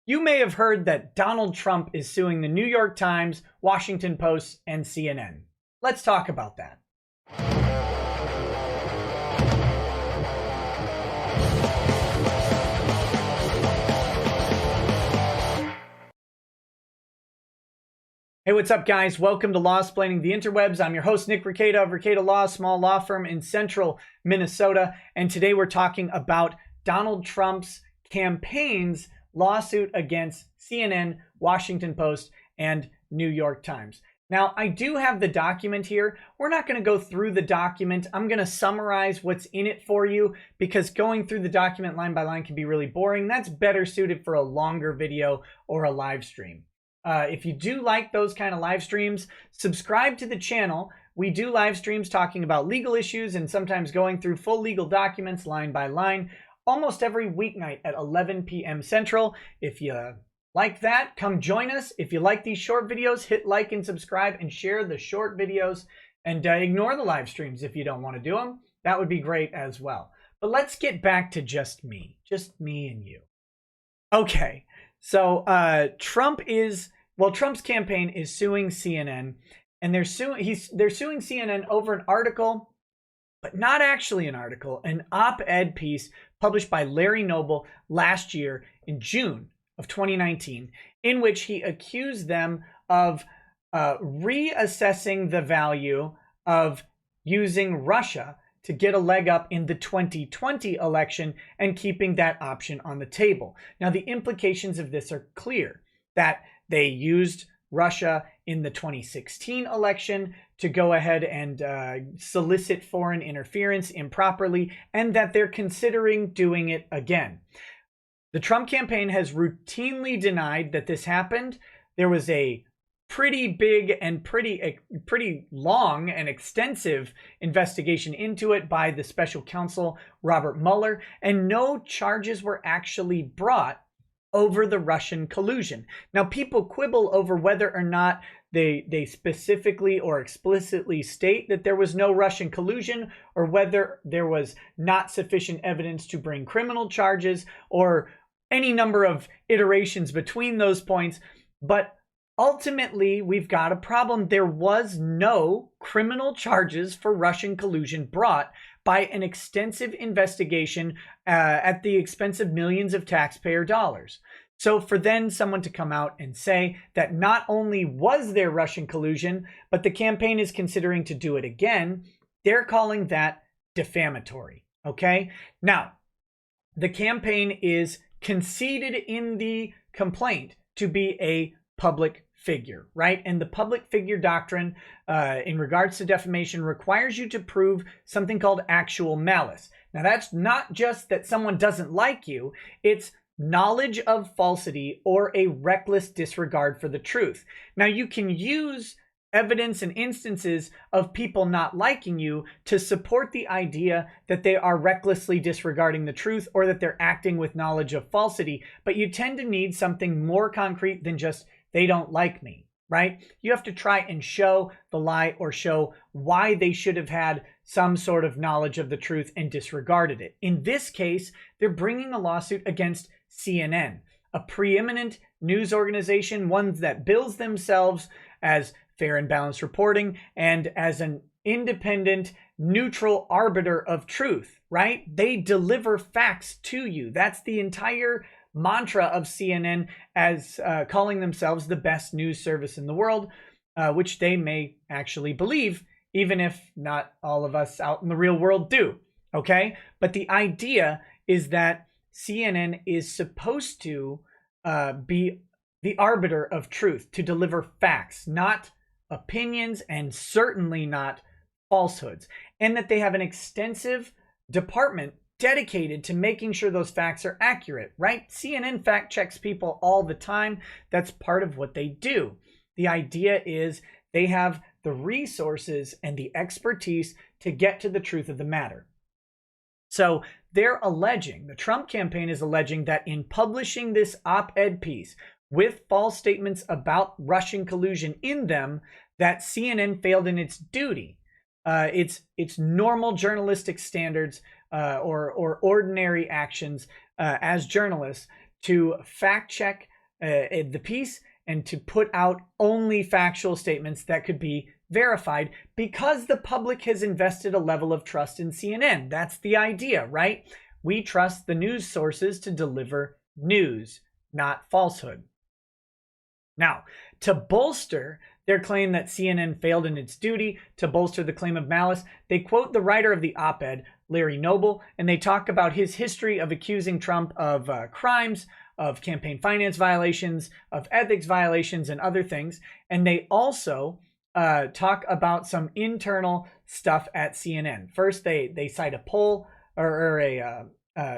You may have heard that Donald Trump is suing the New York Times, Washington Post, and CNN. Let's talk about that. Hey, what's up, guys? Welcome to Law-Splaining the Interwebs. I'm your host, Nick Rekieta of Rekieta Law, a small law firm in central Minnesota. And today we're talking about Donald Trump's campaign's lawsuit against CNN, Washington Post, and New York Times. Now, I do have the document here. We're not going to go through the document. I'm going to summarize what's in it for you because going through the document line by line can be really boring. That's better suited for a longer video or a live stream. If you do like those kind of live streams, subscribe to the channel. We do live streams talking about legal issues and sometimes going through full legal documents line by line almost every weeknight at 11 p.m. Central. If you like that, come join us. If you like these short videos, hit like and subscribe and share the short videos and ignore the live streams if you don't want to do them. That would be great as well. But let's get back to just me and you. Okay, so Trump's campaign is suing CNN, and they're suing CNN over an article, but not actually an article, an op-ed piece published by Larry Noble last year in June of 2019, in which he accused them of reassessing the value of using Russia to get a leg up in the 2020 election and keeping that option on the table. Now, the implications of this are clear, that they used Russia in the 2016 election to go ahead and solicit foreign interference improperly, and that they're considering doing it again. The Trump campaign has routinely denied that this happened. There was a pretty big and pretty long and extensive investigation into it by the special counsel Robert Mueller, and no charges were actually brought over the Russian collusion. Now, people quibble over whether or not they specifically or explicitly state that there was no Russian collusion, or whether there was not sufficient evidence to bring criminal charges, or any number of iterations between those points. But ultimately, we've got a problem. There was no criminal charges for Russian collusion brought by an extensive investigation at the expense of millions of taxpayer dollars. So for then someone to come out and say that not only was there Russian collusion, but the campaign is considering to do it again, they're calling that defamatory, okay? Now, the campaign is conceded in the complaint to be a public figure, right? And the public figure doctrine in regards to defamation requires you to prove something called actual malice. Now, that's not just that someone doesn't like you, it's knowledge of falsity or a reckless disregard for the truth. Now, you can use evidence and instances of people not liking you to support the idea that they are recklessly disregarding the truth or that they're acting with knowledge of falsity, but you tend to need something more concrete than just they don't like me, right? You have to try and show the lie or show why they should have had some sort of knowledge of the truth and disregarded it. In this case, they're bringing a lawsuit against CNN, a preeminent news organization, one that bills themselves as fair and balanced reporting and as an independent, neutral arbiter of truth, right? They deliver facts to you. That's the entire mantra of CNN, as calling themselves the best news service in the world, which they may actually believe, even if not all of us out in the real world do, okay? But the idea is that CNN is supposed to be the arbiter of truth, to deliver facts, not opinions, and certainly not falsehoods, and that they have an extensive department dedicated to making sure those facts are accurate, right? CNN fact checks people all the time. That's part of what they do. The idea is they have the resources and the expertise to get to the truth of the matter. So they're alleging, the Trump campaign is alleging that in publishing this op-ed piece with false statements about Russian collusion in them, that CNN failed in its duty. It's normal journalistic standards or ordinary actions as journalists to fact check the piece and to put out only factual statements that could be verified, because the public has invested a level of trust in CNN. That's the idea, right? We trust the news sources to deliver news, not falsehood. Now, to bolster their claim that CNN failed in its duty, to bolster the claim of malice, they quote the writer of the op-ed, Larry Noble, and they talk about his history of accusing Trump of crimes, of campaign finance violations, of ethics violations, and other things. And they also talk about some internal stuff at CNN. First, they cite a poll or a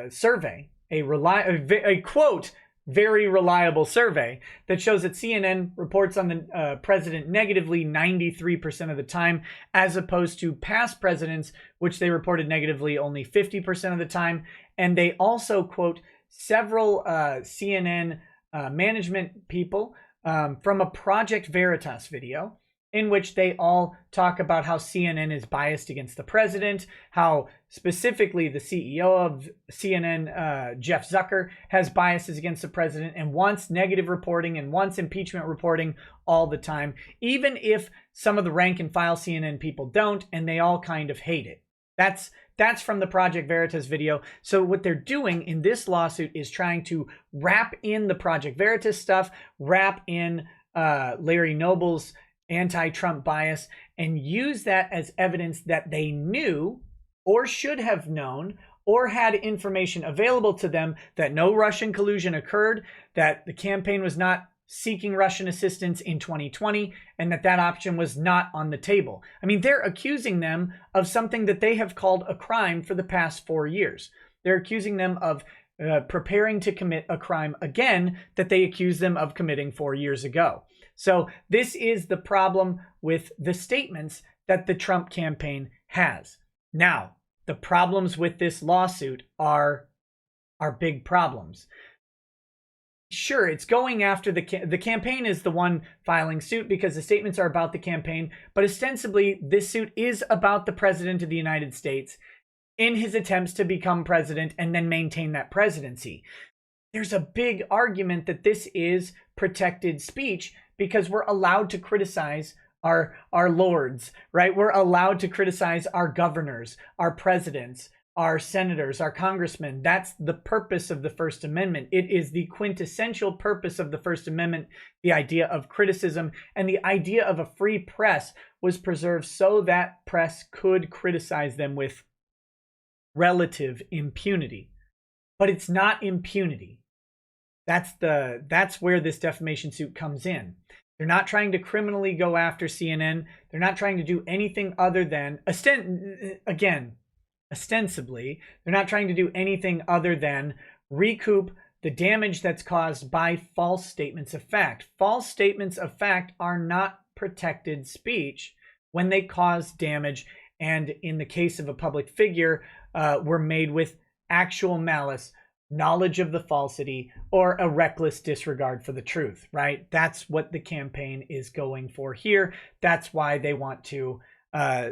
survey, a quote, very reliable survey that shows that CNN reports on the president negatively 93% of the time, as opposed to past presidents, which they reported negatively only 50% of the time. And they also quote several CNN management people from a Project Veritas video, in which they all talk about how CNN is biased against the president, how specifically the CEO of CNN, Jeff Zucker, has biases against the president and wants negative reporting and wants impeachment reporting all the time, even if some of the rank and file CNN people don't, and they all kind of hate it. That's from the Project Veritas video. So what they're doing in this lawsuit is trying to wrap in the Project Veritas stuff, wrap in Larry Noble's anti-Trump bias, and use that as evidence that they knew or should have known or had information available to them that no Russian collusion occurred, that the campaign was not seeking Russian assistance in 2020, and that option was not on the table. I mean, they're accusing them of something that they have called a crime for the past 4 years. They're accusing them of preparing to commit a crime again that they accused them of committing 4 years ago. So this is the problem with the statements that the Trump campaign has. Now, the problems with this lawsuit are big problems. Sure, it's going after the campaign is the one filing suit because the statements are about the campaign, but ostensibly this suit is about the president of the United States in his attempts to become president and then maintain that presidency. There's a big argument that this is protected speech because we're allowed to criticize our lords, right? We're allowed to criticize our governors, our presidents, our senators, our congressmen. That's the purpose of the First Amendment. It is the quintessential purpose of the First Amendment, the idea of criticism, and the idea of a free press was preserved so that press could criticize them with relative impunity. But it's not impunity. That's where this defamation suit comes in. They're not trying to criminally go after CNN. They're not trying to do anything other than, ostensibly, they're not trying to do anything other than recoup the damage that's caused by false statements of fact. False statements of fact are not protected speech when they cause damage, and in the case of a public figure, were made with actual malice, knowledge of the falsity, or a reckless disregard for the truth, right? That's what the campaign is going for here. That's why they want to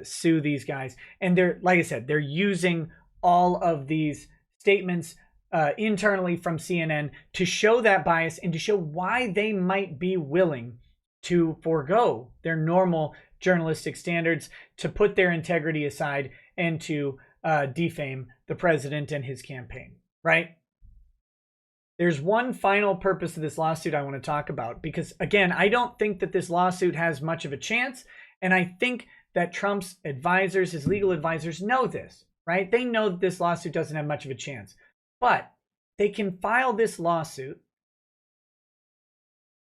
sue these guys. And they're, like I said, they're using all of these statements internally from CNN to show that bias and to show why they might be willing to forego their normal journalistic standards, to put their integrity aside, and to defame the president and his campaign, right? There's one final purpose of this lawsuit I want to talk about, because again, I don't think that this lawsuit has much of a chance. And I think that Trump's advisors, his legal advisors, know this, right? They know that this lawsuit doesn't have much of a chance, but they can file this lawsuit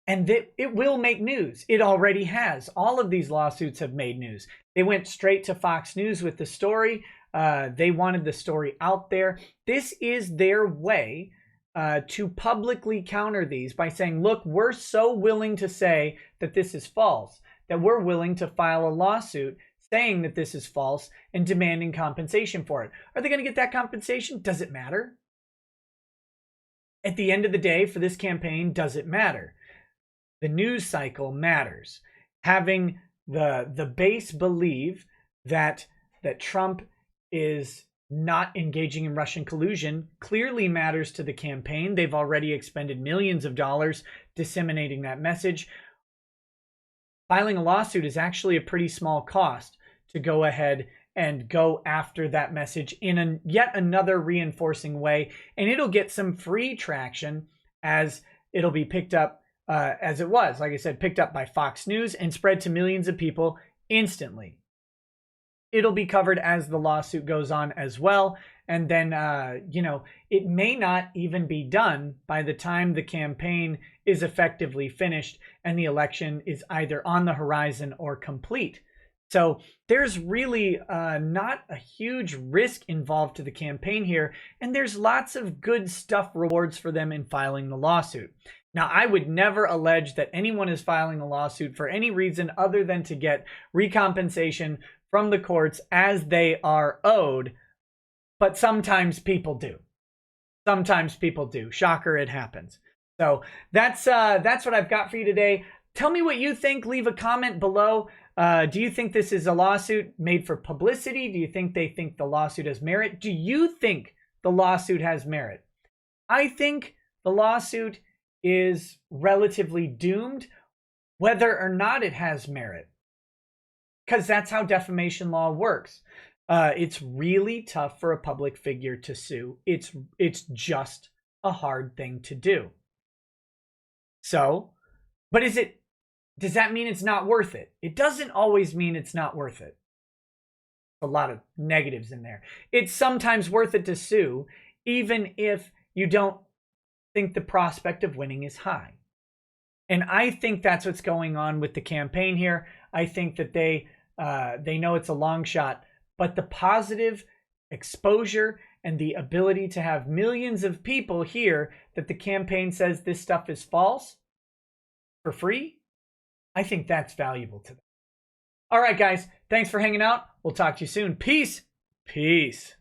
and it will make news. It already has. All of these lawsuits have made news. They went straight to Fox News with the story. They wanted the story out there. This is their way to publicly counter these by saying, look, we're so willing to say that this is false, that we're willing to file a lawsuit saying that this is false and demanding compensation for it. Are they going to get that compensation? Does it matter? At the end of the day, for this campaign, does it matter? The news cycle matters. Having the base believe that Trump is not engaging in Russian collusion clearly matters to the campaign. They've already expended millions of dollars disseminating that message. Filing a lawsuit is actually a pretty small cost to go ahead and go after that message in yet another reinforcing way. And it'll get some free traction as it'll be picked up, as it was, like I said, picked up by Fox News and spread to millions of people instantly. It'll be covered as the lawsuit goes on as well. And then, it may not even be done by the time the campaign is effectively finished and the election is either on the horizon or complete. So there's really not a huge risk involved to the campaign here. And there's lots of good stuff, rewards for them in filing the lawsuit. Now, I would never allege that anyone is filing a lawsuit for any reason other than to get recompensation from the courts as they are owed. But sometimes people do. Sometimes people do. Shocker, it happens. So that's what I've got for you today. Tell me what you think. Leave a comment below. Do you think this is a lawsuit made for publicity? Do you think they think the lawsuit has merit? Do you think the lawsuit has merit? I think the lawsuit is relatively doomed, whether or not it has merit, because that's how defamation law works. It's really tough for a public figure to sue. It's just a hard thing to do. So, but does that mean it's not worth it? It doesn't always mean it's not worth it. A lot of negatives in there. It's sometimes worth it to sue, even if you don't think the prospect of winning is high. And I think that's what's going on with the campaign here. I think that they know it's a long shot, but the positive exposure and the ability to have millions of people hear that the campaign says this stuff is false for free, I think that's valuable to them. All right, guys, thanks for hanging out. We'll talk to you soon. Peace. Peace.